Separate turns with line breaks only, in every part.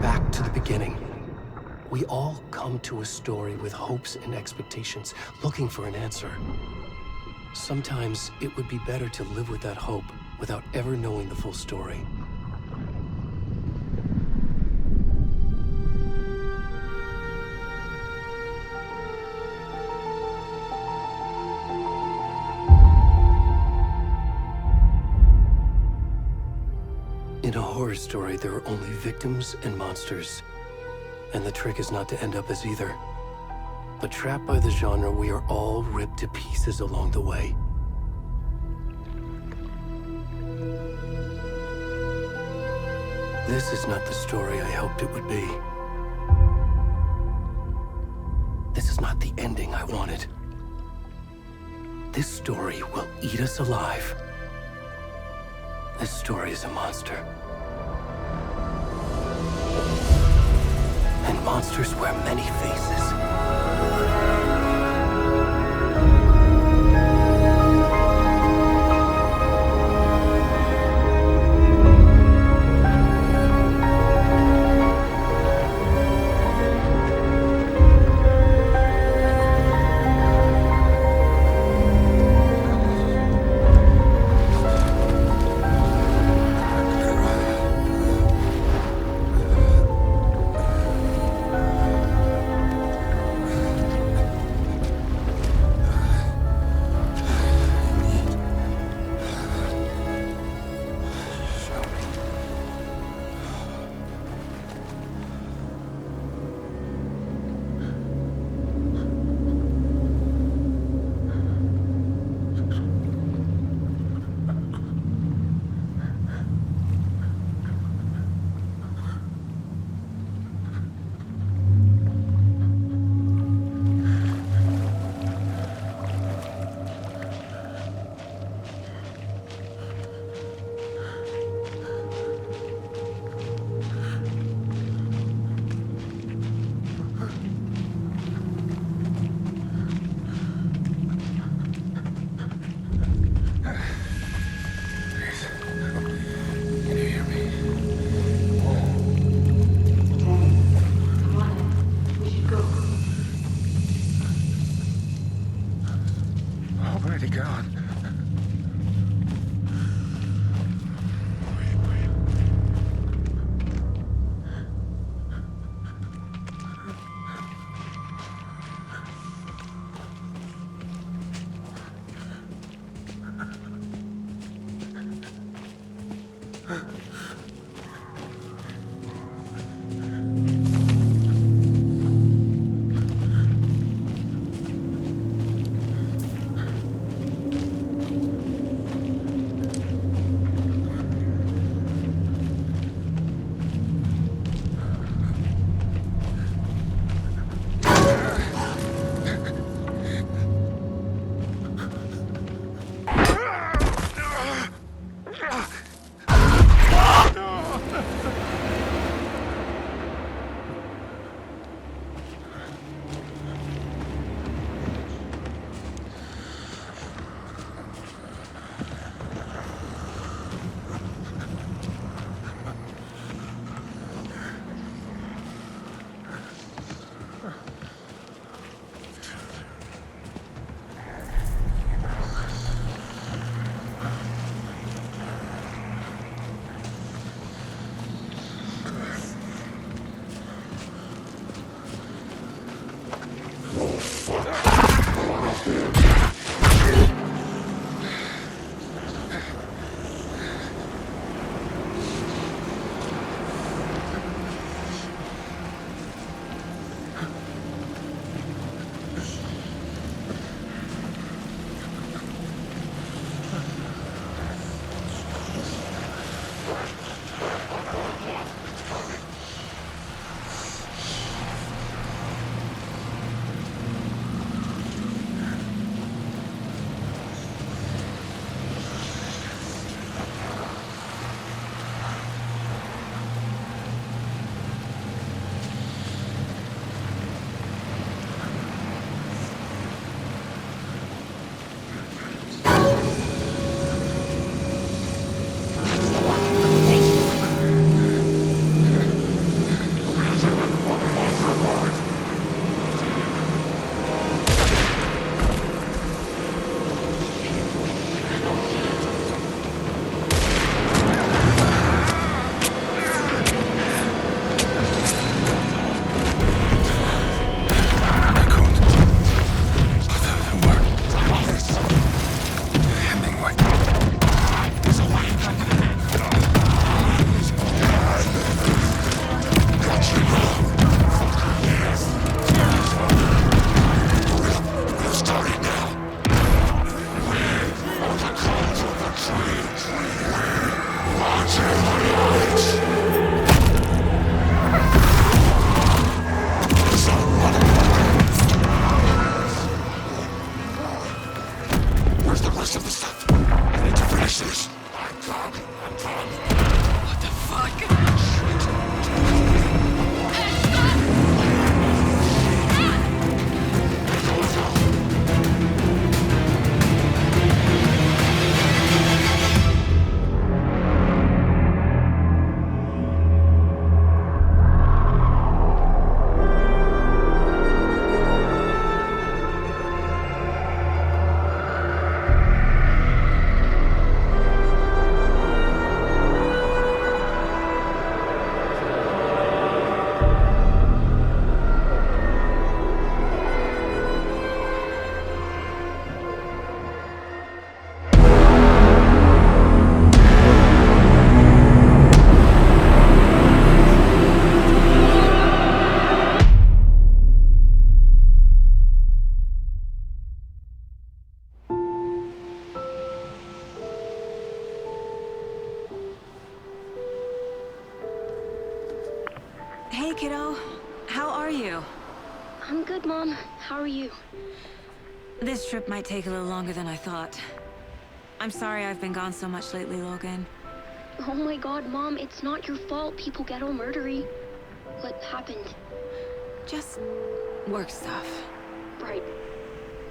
Back to the beginning. We all come to a story with hopes and expectations, looking for an answer. Sometimes it would be better to live with that hope without ever knowing the full story. In a horror story, there are only victims and monsters. And the trick is not to end up as either. But trapped by the genre, we are all ripped to pieces along the way. This is not the story I hoped it would be. This is not the ending I wanted. This story will eat us alive. This story is a monster. And monsters wear many faces.
Hey, kiddo. How are you?
I'm good, Mom. How are you?
This trip might take a little longer than I thought. I'm sorry I've been gone so much lately, Logan.
Oh my god, Mom, it's not your fault people get all murdery. What happened?
Just work stuff.
Right.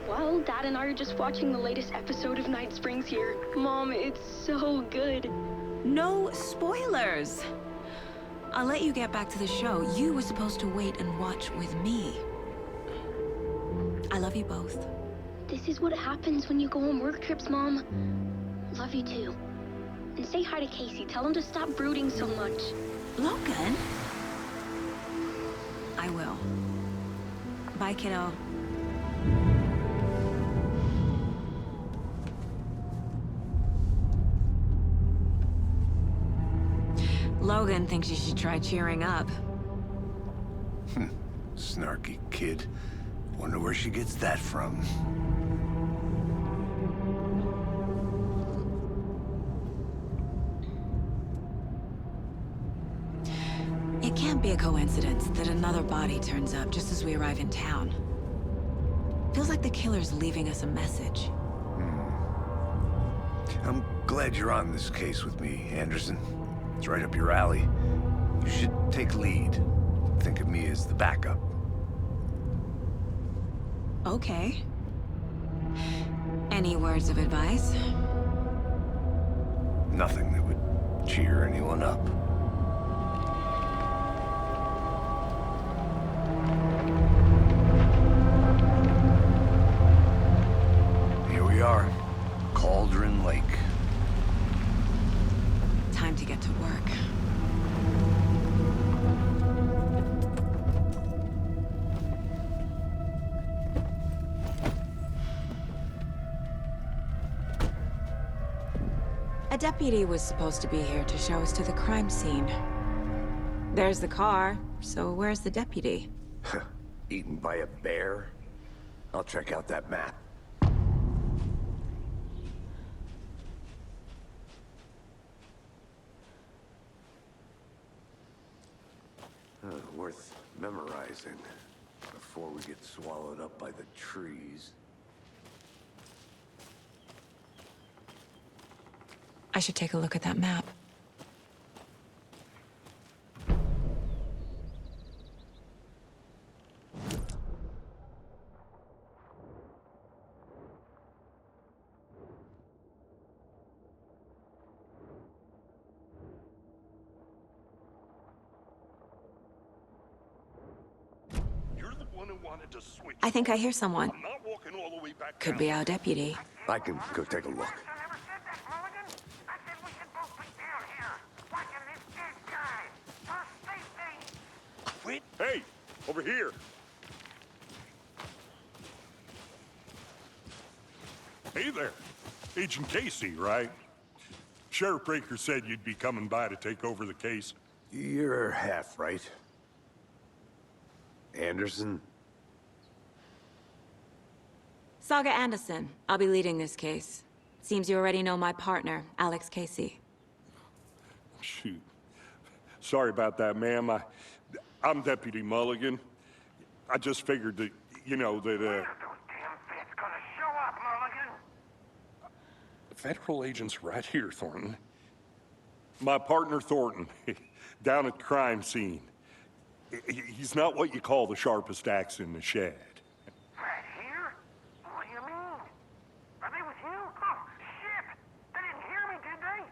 Well, Dad and I are just watching the latest episode of Night Springs here. Mom, it's so good.
No spoilers! I'll let you get back to the show. You were supposed to wait and watch with me. I love you both.
This is what happens when you go on work trips, Mom. Love you too. And say hi to Casey. Tell him to stop brooding so much.
Logan? I will. Bye, kiddo. Logan thinks you should try cheering up.
Snarky kid. Wonder where she gets that from.
It can't be a coincidence that another body turns up just as we arrive in town. Feels like the killer's leaving us a message.
I'm glad you're on this case with me, Anderson. It's right up your alley. You should take lead. Think of me as the backup.
Okay. Any words of advice?
Nothing that would cheer anyone up. Here we are. Cauldron Lake.
Time to get to work. A deputy was supposed to be here to show us to the crime scene. There's the car, so where's the deputy?
Eaten by a bear? I'll check out that map. Worth memorizing before we get swallowed up by the trees.
I should take a look at that map. I think I hear someone. Could be our deputy.
I can go take a look.
Hey, over here. Hey there. Agent Casey, right? Sheriff Breaker said you'd be coming by to take over the case.
You're half right. Anderson?
Saga Anderson. I'll be leading this case. Seems you already know my partner, Alex Casey.
Shoot. Sorry about that, ma'am. I'm Deputy Mulligan. I just figured that, you know, that, Federal agent's right here, Thornton. My partner, Thornton, down at the crime scene. He's not what you call the sharpest axe in the shed.
Right here? What do you mean? Are they with you? Oh, shit! They didn't hear me, did they?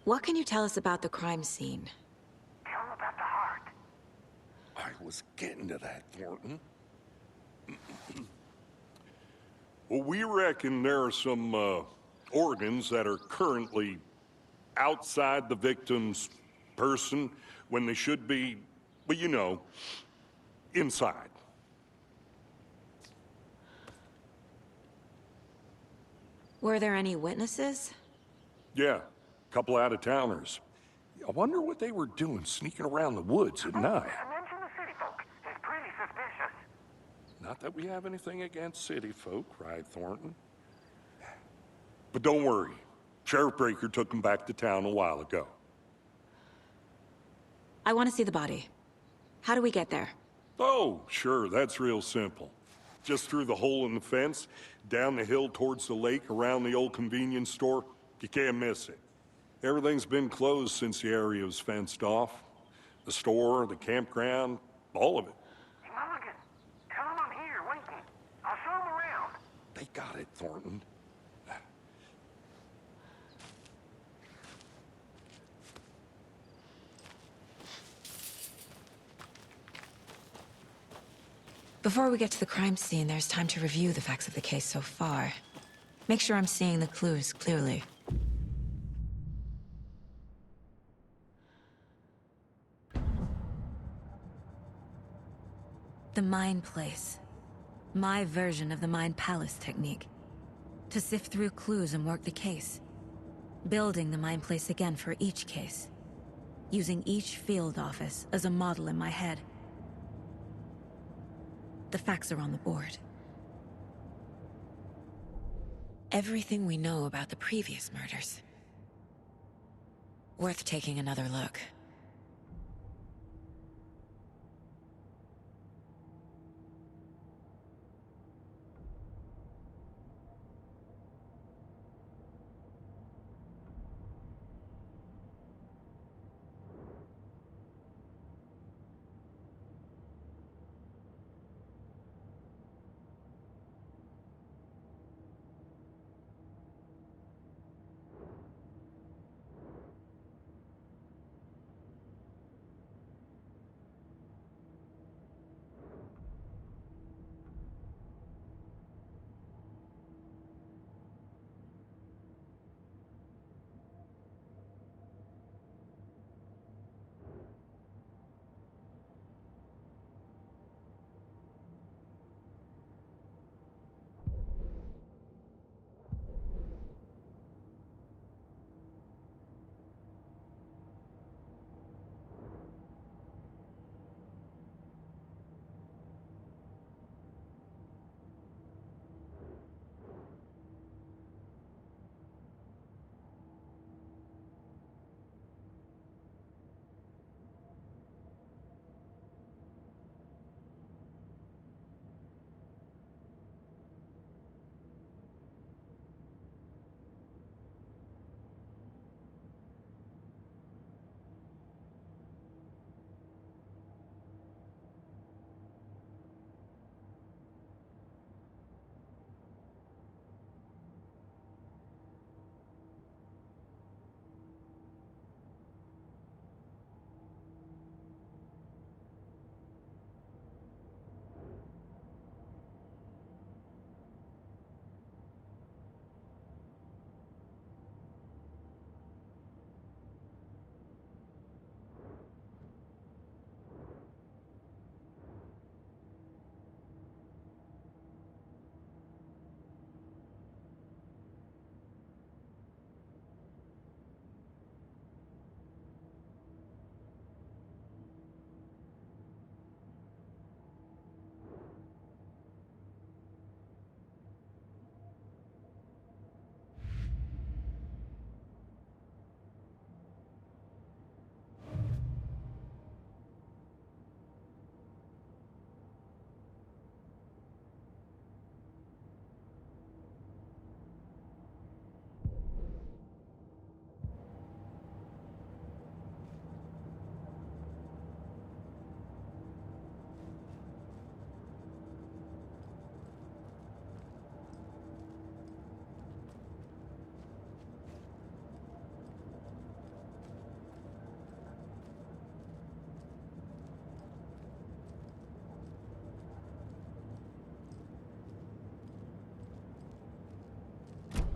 What can you tell us about the crime scene?
Tell them about the heart.
I was getting to that, Thornton. Well, we reckon there are some, organs that are currently outside the victim's person when they should be, well, you know, inside.
Were there any witnesses?
Yeah, a couple out-of-towners. I wonder what they were doing sneaking around the woods at night.
Mention the city folk. It's pretty suspicious.
Not that we have anything against city folk, right, Thornton? But don't worry. Sheriff Breaker took him back to town a while ago.
I want to see the body. How do we get there?
Oh, sure, that's real simple. Just through the hole in the fence, down the hill towards the lake, around the old convenience store. You can't miss it. Everything's been closed since the area was fenced off. The store, the campground, all of it.
Hey, Mulligan, tell them I'm here, waiting. I'll show them around.
They got it, Thornton.
Before we get to the crime scene, there's time to review the facts of the case so far. Make sure I'm seeing the clues clearly. The Mind Place. My version of the Mind Palace technique. To sift through clues and work the case. Building the Mind Place again for each case. Using each field office as a model in my head. The facts are on the board. Everything we know about the previous murders. Worth taking another look.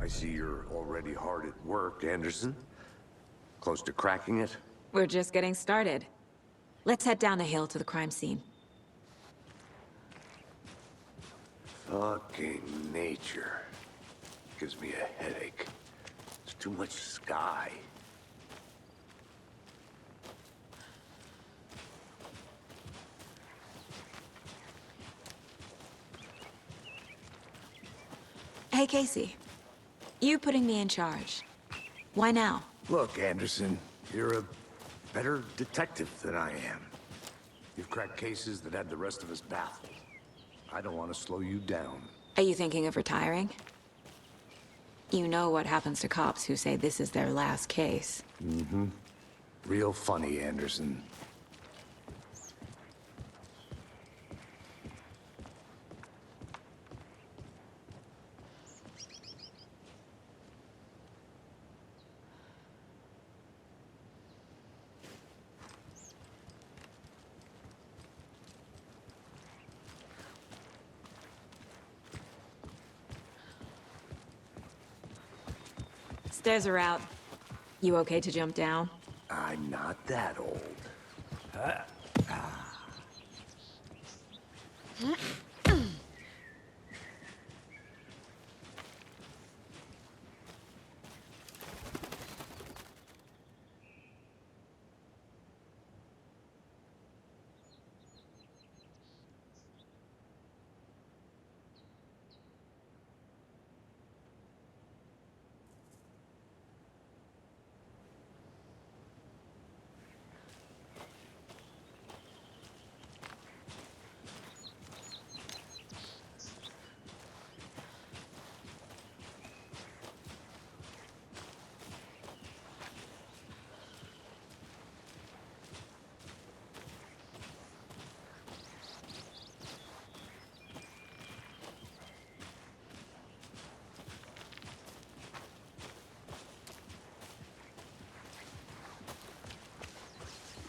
I see you're already hard at work, Anderson. Close to cracking it?
We're just getting started. Let's head down the hill to the crime scene.
Fucking nature. Gives me a headache. There's too much sky.
Hey, Casey. You putting me in charge. Why now?
Look, Anderson, you're a better detective than I am. You've cracked cases that had the rest of us baffled. I don't want to slow you down.
Are you thinking of retiring? You know what happens to cops who say this is their last case.
Mm-hmm. Real funny, Anderson.
Stairs are out. You okay to jump down?
I'm not that old.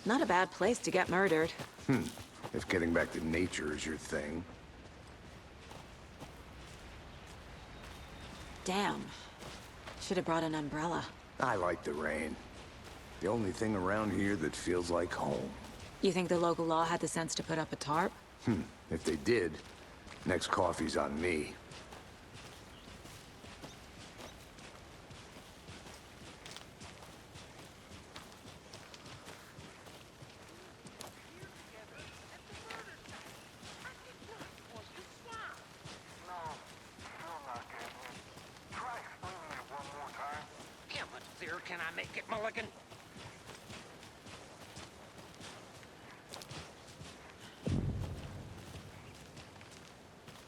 Not a bad place to get murdered.
If getting back to nature is your thing.
Damn. Should have brought an umbrella.
I like the rain. The only thing around here that feels like home.
You think the local law had the sense to put up a tarp?
If they did, next coffee's on me.
Can I make it, Mulligan?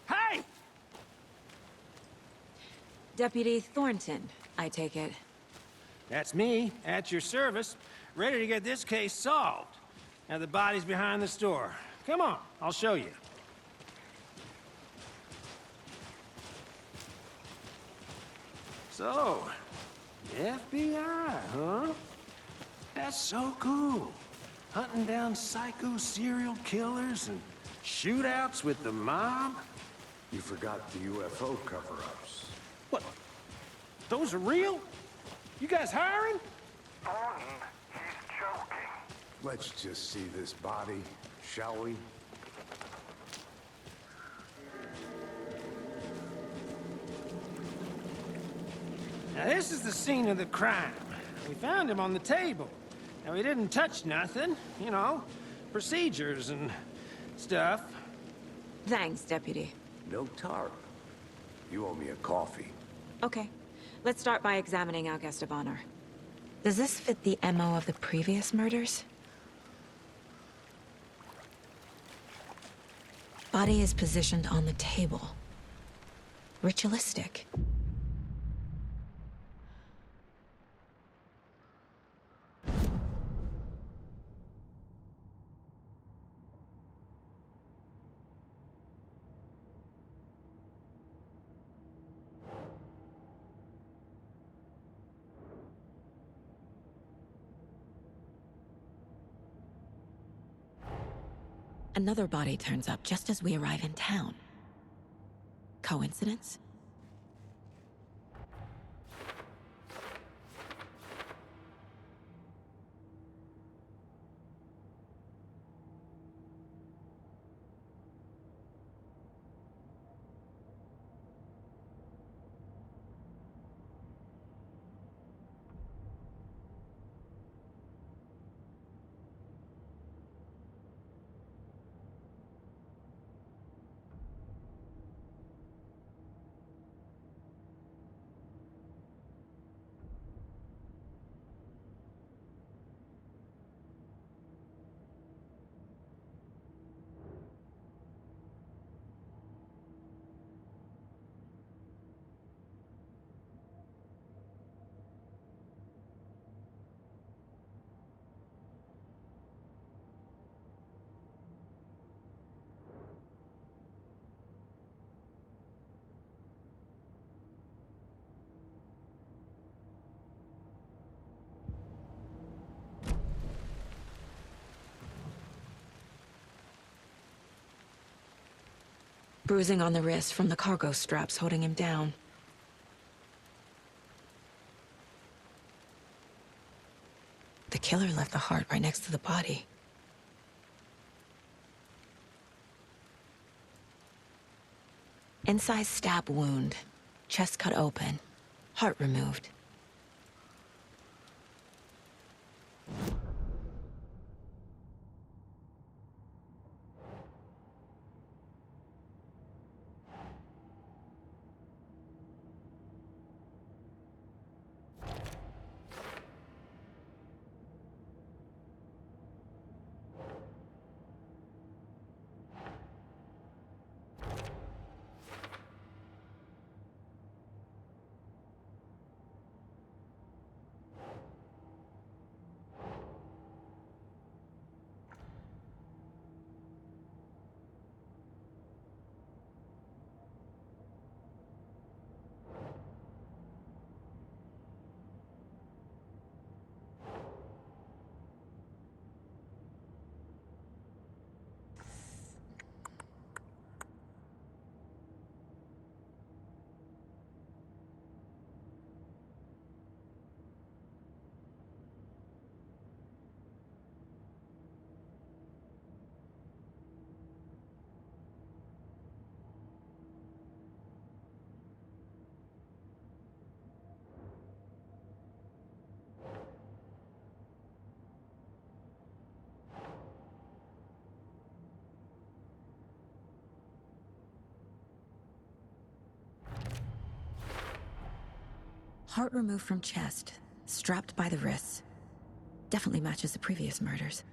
Hey!
Deputy Thornton, I take it.
That's me, at your service, ready to get this case solved. Now the body's behind the store. Come on, I'll show you. So, FBI, huh? That's so cool. Hunting down psycho serial killers and shootouts with the mob.
You forgot the UFO cover-ups.
What? Those are real? You guys hiring?
Thornton, he's joking.
Let's just see this body, shall we?
Now this is the scene of the crime. We found him on the table. Now he didn't touch nothing, you know, procedures and stuff.
Thanks, Deputy.
No tarp. You owe me a coffee.
Okay. Let's start by examining our guest of honor. Does this fit the MO of the previous murders? Body is positioned on the table. Ritualistic. Another body turns up just as we arrive in town. Coincidence? Bruising on the wrist from the cargo straps holding him down. The killer left the heart right next to the body. Inside stab wound, chest cut open, heart removed. Heart removed from chest, strapped by the wrists. Definitely matches the previous murders.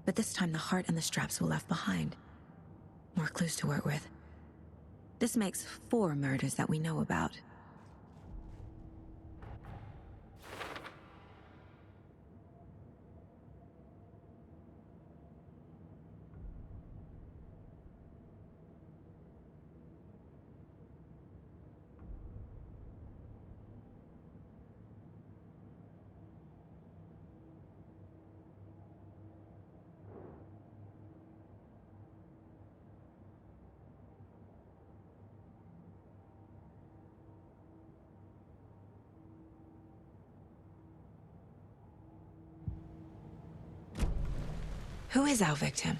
But this time the heart and the straps were left behind. More clues to work with. This makes 4 murders that we know about. Who is our victim?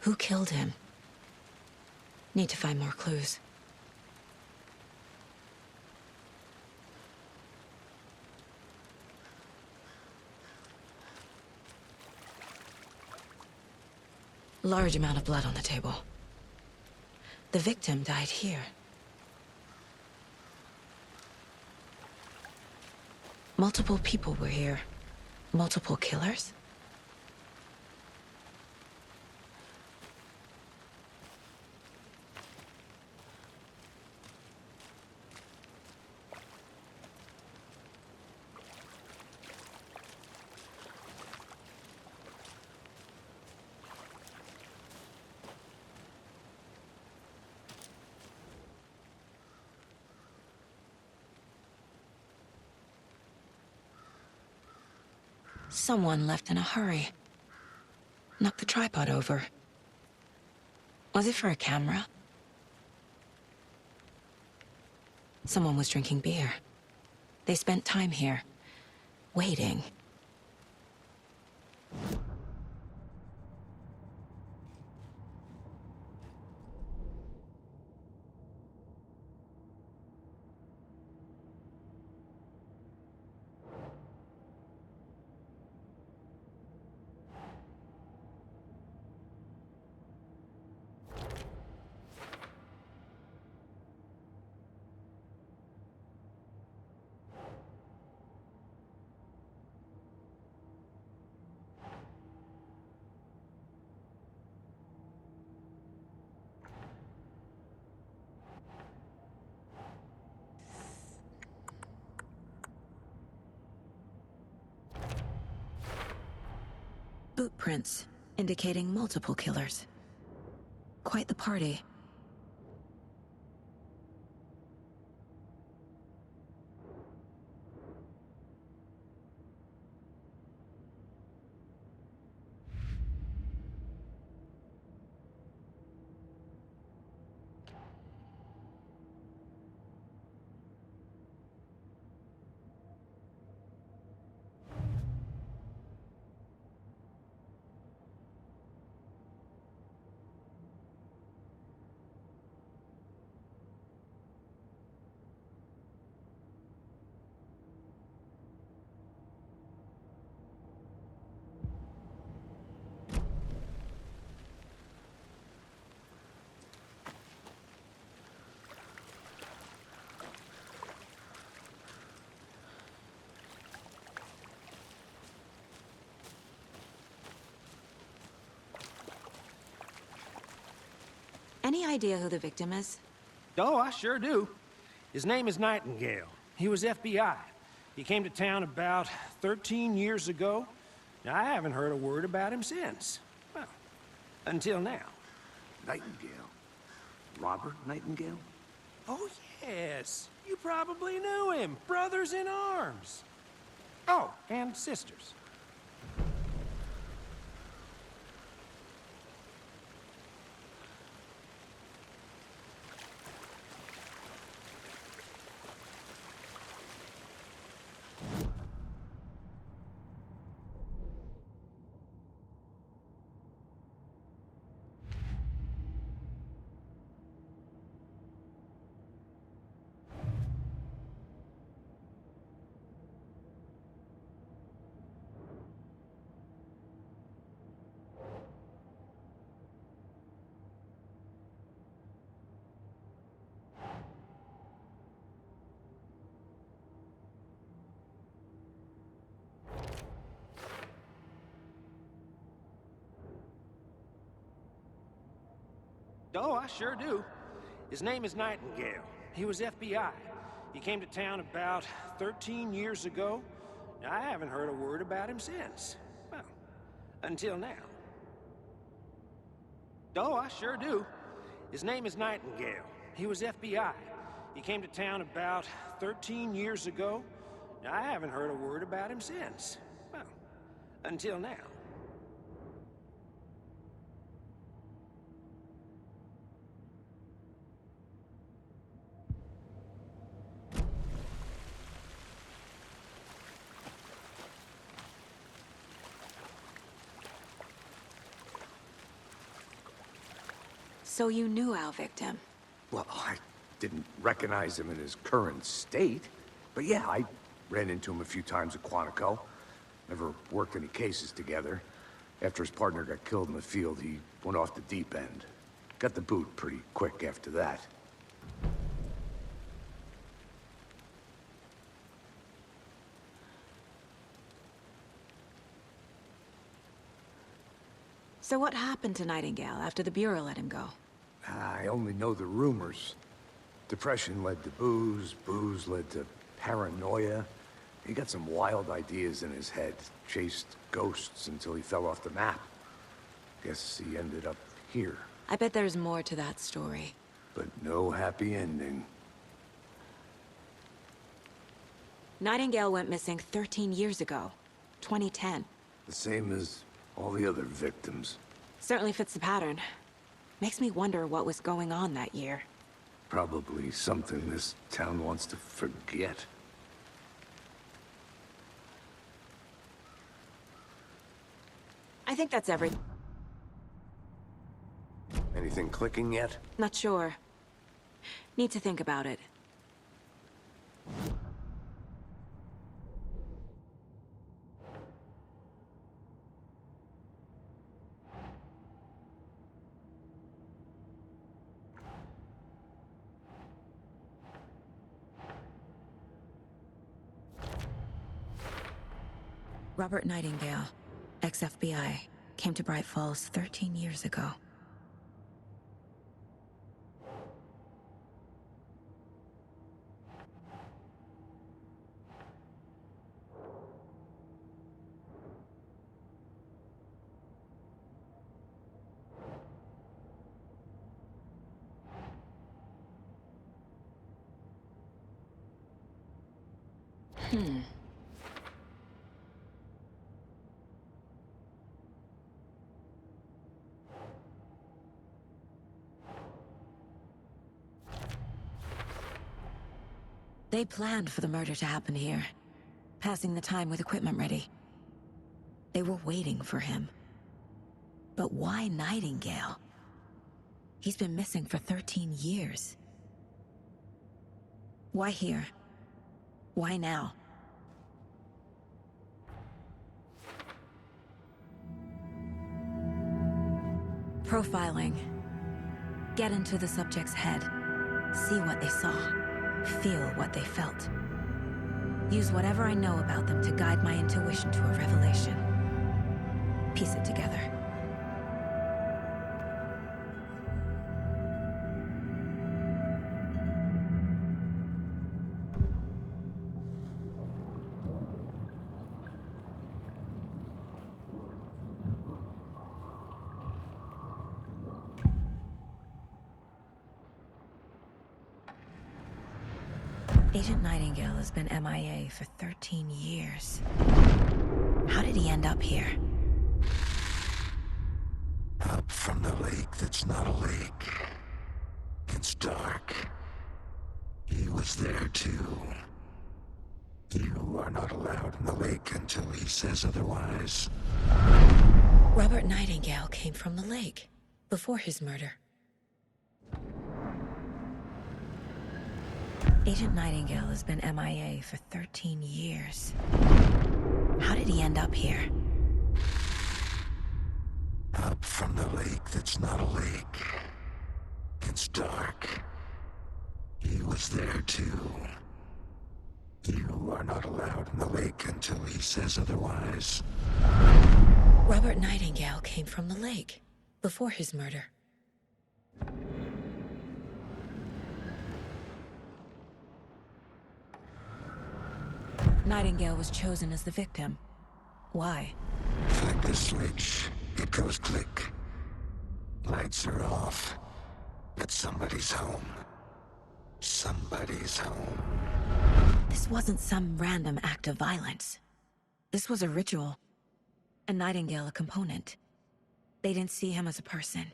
Who killed him? Need to find more clues. Large amount of blood on the table. The victim died here. Multiple people were here. Multiple killers? Someone left in a hurry. Knocked the tripod over. Was it for a camera? Someone was drinking beer. They spent time here, waiting. Boot prints, indicating multiple killers. Quite the party. Any idea who the victim is?
Oh, I sure do. His name is Nightingale. He was FBI. He came to town about 13 years ago. Now, I haven't heard a word about him since. Well, until now.
Nightingale? Robert Nightingale?
Oh, yes. You probably knew him. Brothers in arms. Oh, and sisters. Oh, I sure do. His name is Nightingale. He was FBI. He came to town about 13 years ago. Now, I haven't heard a word about him since. Well, until now. Oh, I sure do. His name is Nightingale. He was FBI. He came to town about 13 years ago. Now, I haven't heard a word about him since. Well, until now.
So you knew our victim?
Well, I didn't recognize him in his current state. But yeah, I ran into him a few times at Quantico. Never worked any cases together. After his partner got killed in the field, he went off the deep end. Got the boot pretty quick after that.
So what happened to Nightingale after the Bureau let him go?
I only know the rumors. Depression led to booze, booze led to paranoia. He got some wild ideas in his head, chased ghosts until he fell off the map. Guess he ended up here.
I bet there's more to that story.
But no happy ending.
Nightingale went missing 13 years ago, 2010.
The same as all the other victims.
Certainly fits the pattern. Makes me wonder what was going on that year.
Probably something this town wants to forget.
I think that's every...
Anything clicking yet?
Not sure. Need to think about it. Robert Nightingale, ex-FBI, came to Bright Falls 13 years ago. They planned for the murder to happen here, passing the time with equipment ready. They were waiting for him. But why Nightingale? He's been missing for 13 years. Why here? Why now? Profiling. Get into the subject's head. See what they saw. Feel what they felt. Use whatever I know about them to guide my intuition to a revelation. Piece it together. Agent Nightingale has been MIA for 13 years. How did he end up here?
Up from the lake that's not a lake. It's dark. He was there too. You are not allowed in the lake until he says otherwise.
Robert Nightingale came from the lake before his murder. Agent Nightingale has been MIA for 13 years. How did he end up here?
Up from the lake that's not a lake. It's dark. He was there too. You are not allowed in the lake until he says otherwise.
Robert Nightingale came from the lake before his murder. Nightingale was chosen as the victim. Why?
Flick the switch. It goes click. Lights are off. But somebody's home. Somebody's home.
This wasn't some random act of violence. This was a ritual. And Nightingale a component. They didn't see him as a person.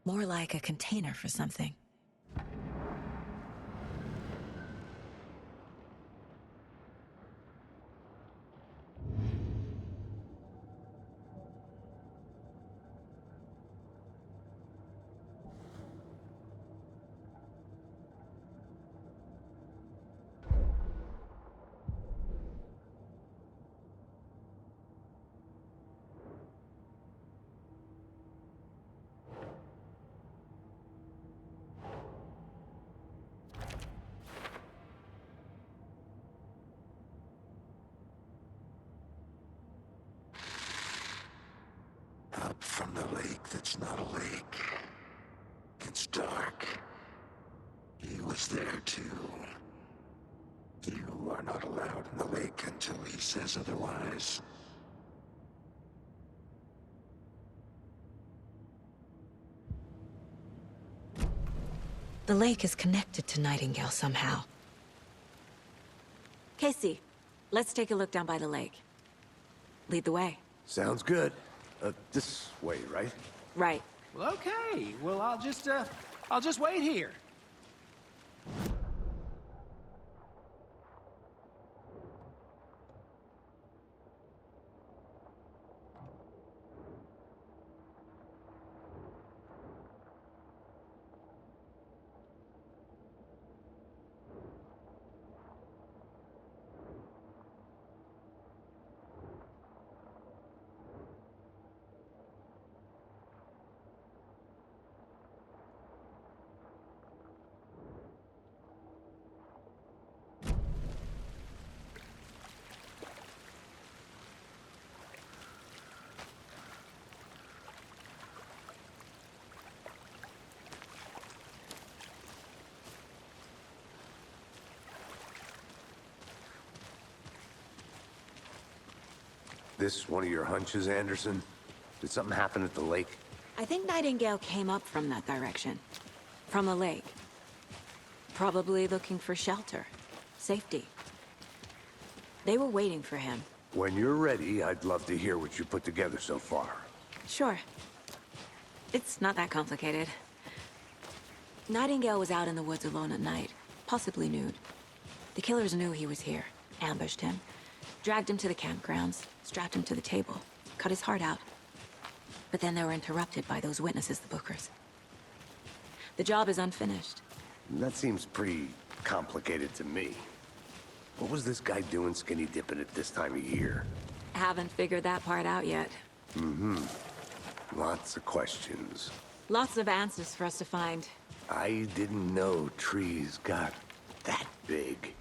More like a container for something.
Up from the lake that's not a lake. It's dark. He was there too. You are not allowed in the lake until he says otherwise.
The lake is connected to Nightingale somehow. Casey, let's take a look down by the lake. Lead the way.
Sounds good. This way, right?
Right.
Well, okay. Well, I'll just wait here.
This one of your hunches, Anderson? Did something happen at the lake?
I think Nightingale came up from that direction. From the lake. Probably looking for shelter. Safety. They were waiting for him.
When you're ready, I'd love to hear what you put together so far.
Sure. It's not that complicated. Nightingale was out in the woods alone at night, possibly nude. The killers knew he was here, ambushed him, dragged him to the campgrounds, strapped him to the table, cut his heart out. But then they were interrupted by those witnesses, the Bookers. The job is unfinished.
That seems pretty complicated to me. What was this guy doing skinny dipping at this time of year?
Haven't figured that part out yet.
Lots of questions.
Lots of answers for us to find.
I didn't know trees got that big.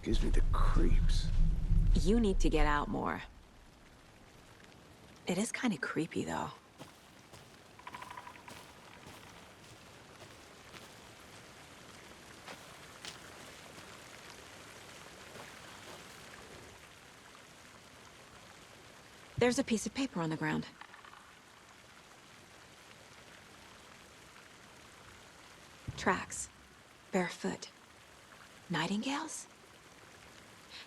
Gives me the creeps.
You need to get out more. It is kind of creepy, though. There's a piece of paper on the ground. Tracks. Barefoot. Nightingales?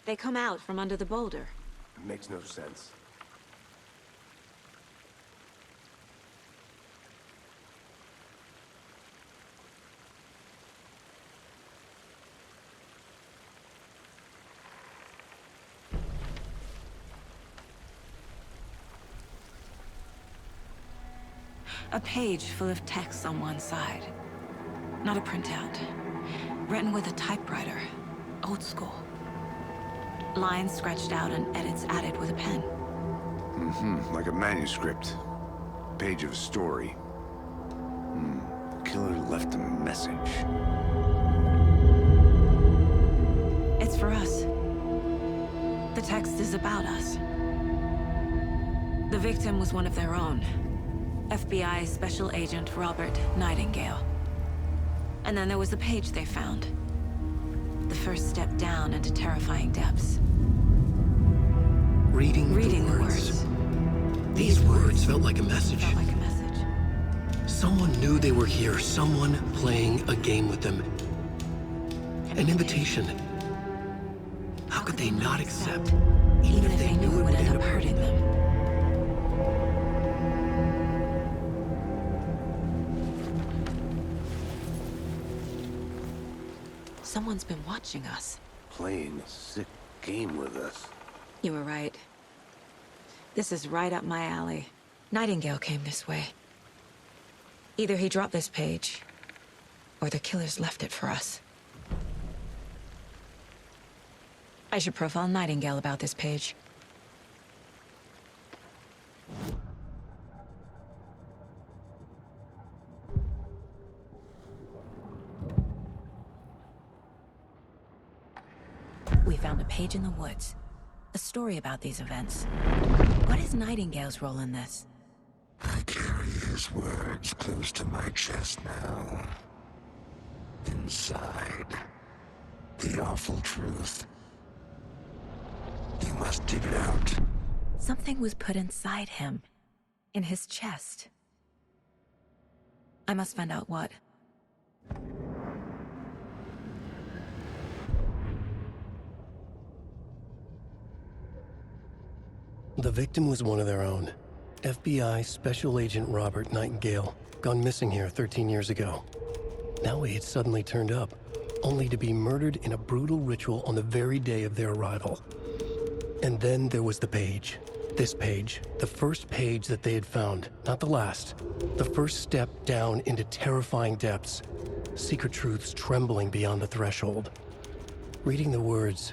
They come out from under the boulder.
It makes no sense.
A page full of text on one side. Not a printout. Written with a typewriter. Old school. Lines scratched out and edits added with a pen.
Like a manuscript. Page of a story. Killer left a message.
It's for us. The text is about us. The victim was one of their own. FBI Special Agent Robert Nightingale. And then there was the page they found. The first step down into terrifying depths.
Reading the words. These words felt like a message.
Felt like a message.
Someone knew they were here, someone playing a game with them. An invitation. How could they not accept,
even if they knew it would end up hurting them? Someone's been watching us.
Playing a sick game with us.
You were right. This is right up my alley. Nightingale came this way. Either he dropped this page, or the killers left it for us. I should profile Nightingale about this page. We found a page in the woods. A story about these events. What is Nightingale's role in this?
I carry his words close to my chest now. Inside, the awful truth. You must dig it out.
Something was put inside him. In his chest. I must find out what.
The victim was one of their own. FBI Special Agent Robert Nightingale, gone missing here 13 years ago. Now he had suddenly turned up, only to be murdered in a brutal ritual on the very day of their arrival. And then there was the page. This page, the first page that they had found, not the last. The first step down into terrifying depths. Secret truths trembling beyond the threshold. Reading the words,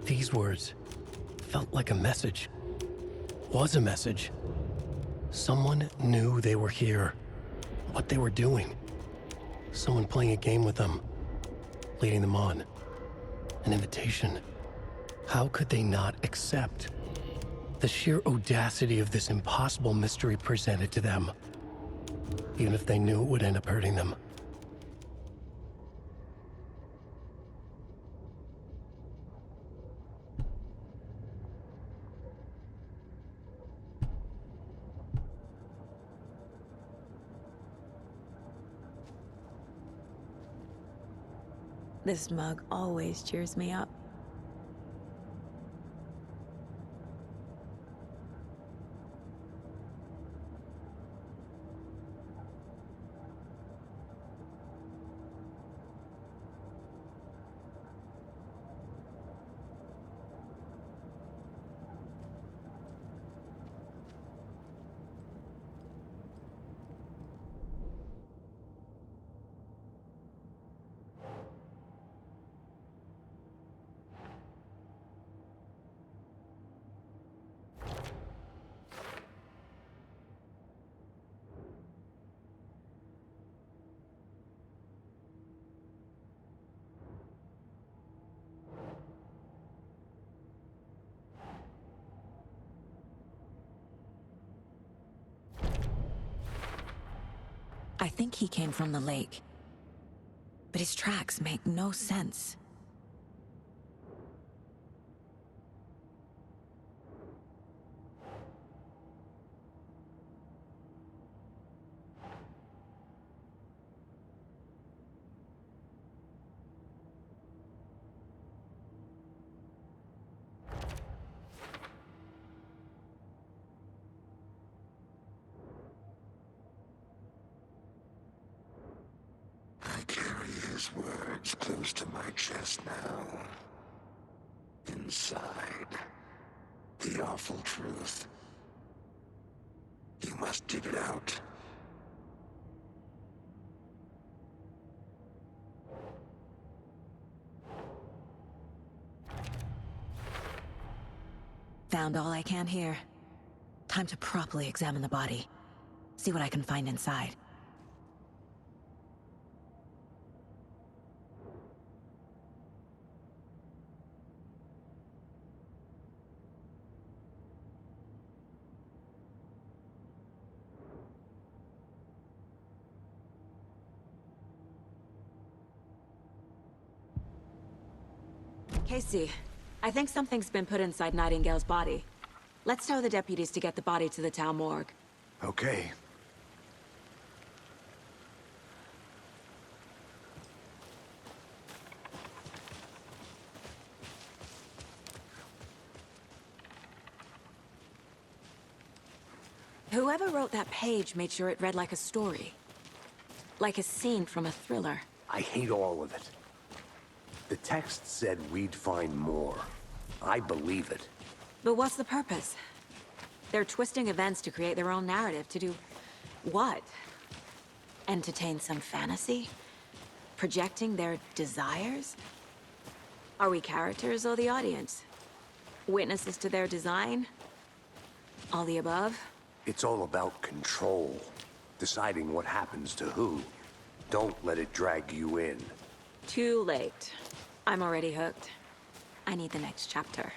these words, felt like a message. Was a message. Someone knew they were here. What they were doing. Someone playing a game with them. Leading them on. An invitation. How could they not accept? The sheer audacity of this impossible mystery presented to them. Even if they knew it would end up hurting them.
This mug always cheers me up. I think he came from the lake. But his tracks make no sense.
is close to my chest now. Inside, the awful truth. You must dig it out.
Found all I can here. Time to properly examine the body. See what I can find inside. Casey, I think something's been put inside Nightingale's body. Let's tell the deputies to get the body to the town morgue.
Okay.
Whoever wrote that page made sure it read like a story. Like a scene from a thriller.
I hate all of it. The text said we'd find more. I believe it.
But what's the purpose? They're twisting events to create their own narrative. To do what? Entertain some fantasy? Projecting their desires? Are we characters or the audience? Witnesses to their design? All the above?
It's all about control. Deciding what happens to who. Don't let it drag you in.
Too late. I'm already hooked. I need the next chapter.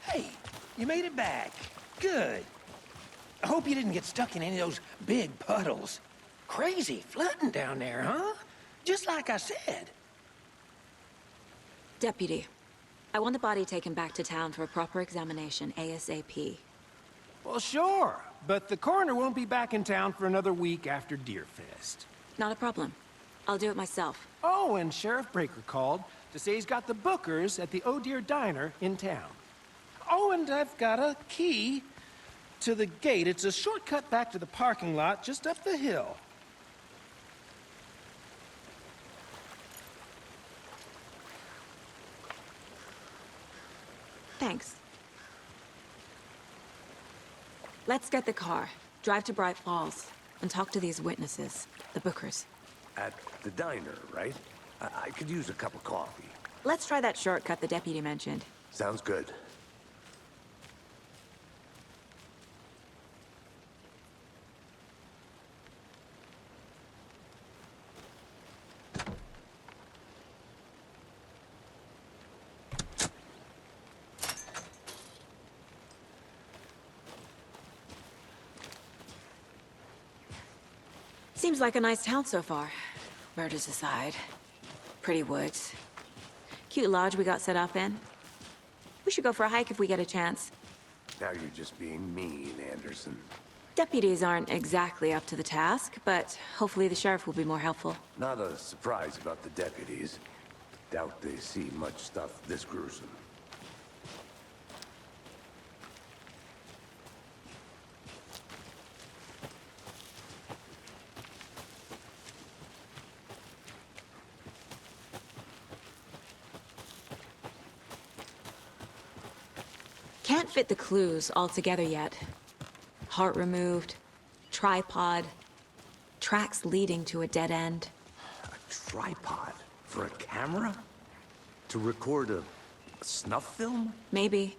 Hey, you made it back. Good. I hope you didn't get stuck in any of those big puddles. Crazy flooding down there, huh? Just like I said.
Deputy, I want the body taken back to town for a proper examination, ASAP.
Well, sure. But the coroner won't be back in town for another week after Deerfest.
Not a problem. I'll do it myself.
Oh, and Sheriff Breaker called to say he's got the Bookers at the Oh Deer Diner in town. Oh, and I've got a key to the gate. It's a shortcut back to the parking lot just up the hill.
Thanks. Let's get the car, drive to Bright Falls, and talk to these witnesses, the Bookers.
At the diner, right? I could use a cup of coffee.
Let's try that shortcut the deputy mentioned.
Sounds good.
Seems like a nice town so far. Murders aside. Pretty woods. Cute lodge we got set up in. We should go for a hike if we get a chance.
Now you're just being mean, Anderson.
Deputies aren't exactly up to the task, but hopefully the sheriff will be more helpful.
Not a surprise about the deputies. Doubt they see much stuff this gruesome.
Can't fit the clues all together yet. Heart removed, tripod, tracks leading to a dead end.
A tripod? For a camera? To record a snuff film?
Maybe.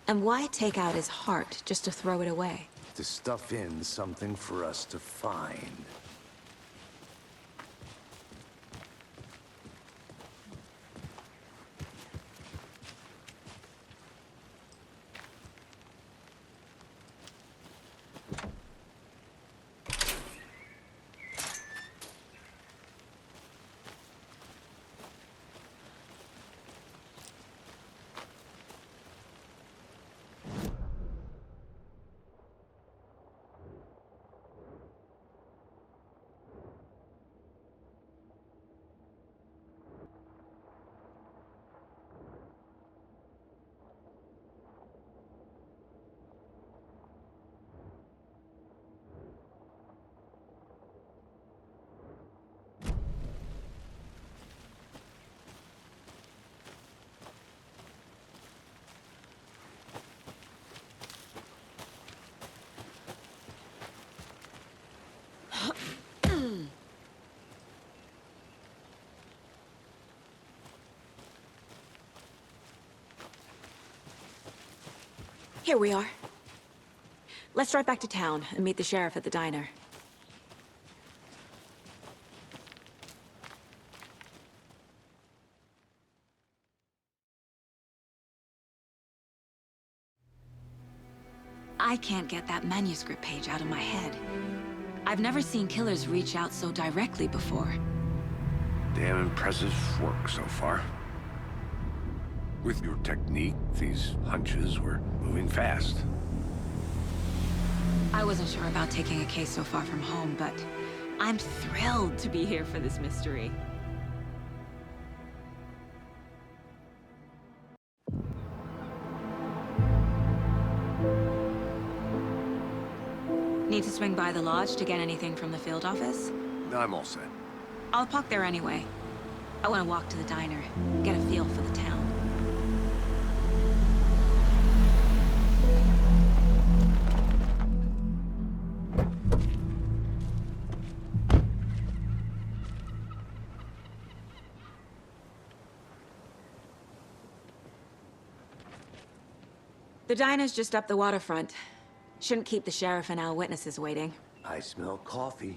And why take out his heart just to throw it away?
To stuff in something for us to find.
Here we are. Let's drive back to town and meet the sheriff at the diner. I can't get that manuscript page out of my head. I've never seen killers reach out so directly before.
Damn impressive work so far. With your technique, these hunches were moving fast.
I wasn't sure about taking a case so far from home, but I'm thrilled to be here for this mystery. Need to swing by the lodge to get anything from the field office?
I'm all set.
I'll park there anyway. I want to walk to the diner, get a feel for the town. The diner's just up the waterfront. Shouldn't keep the sheriff and our witnesses waiting.
I smell coffee.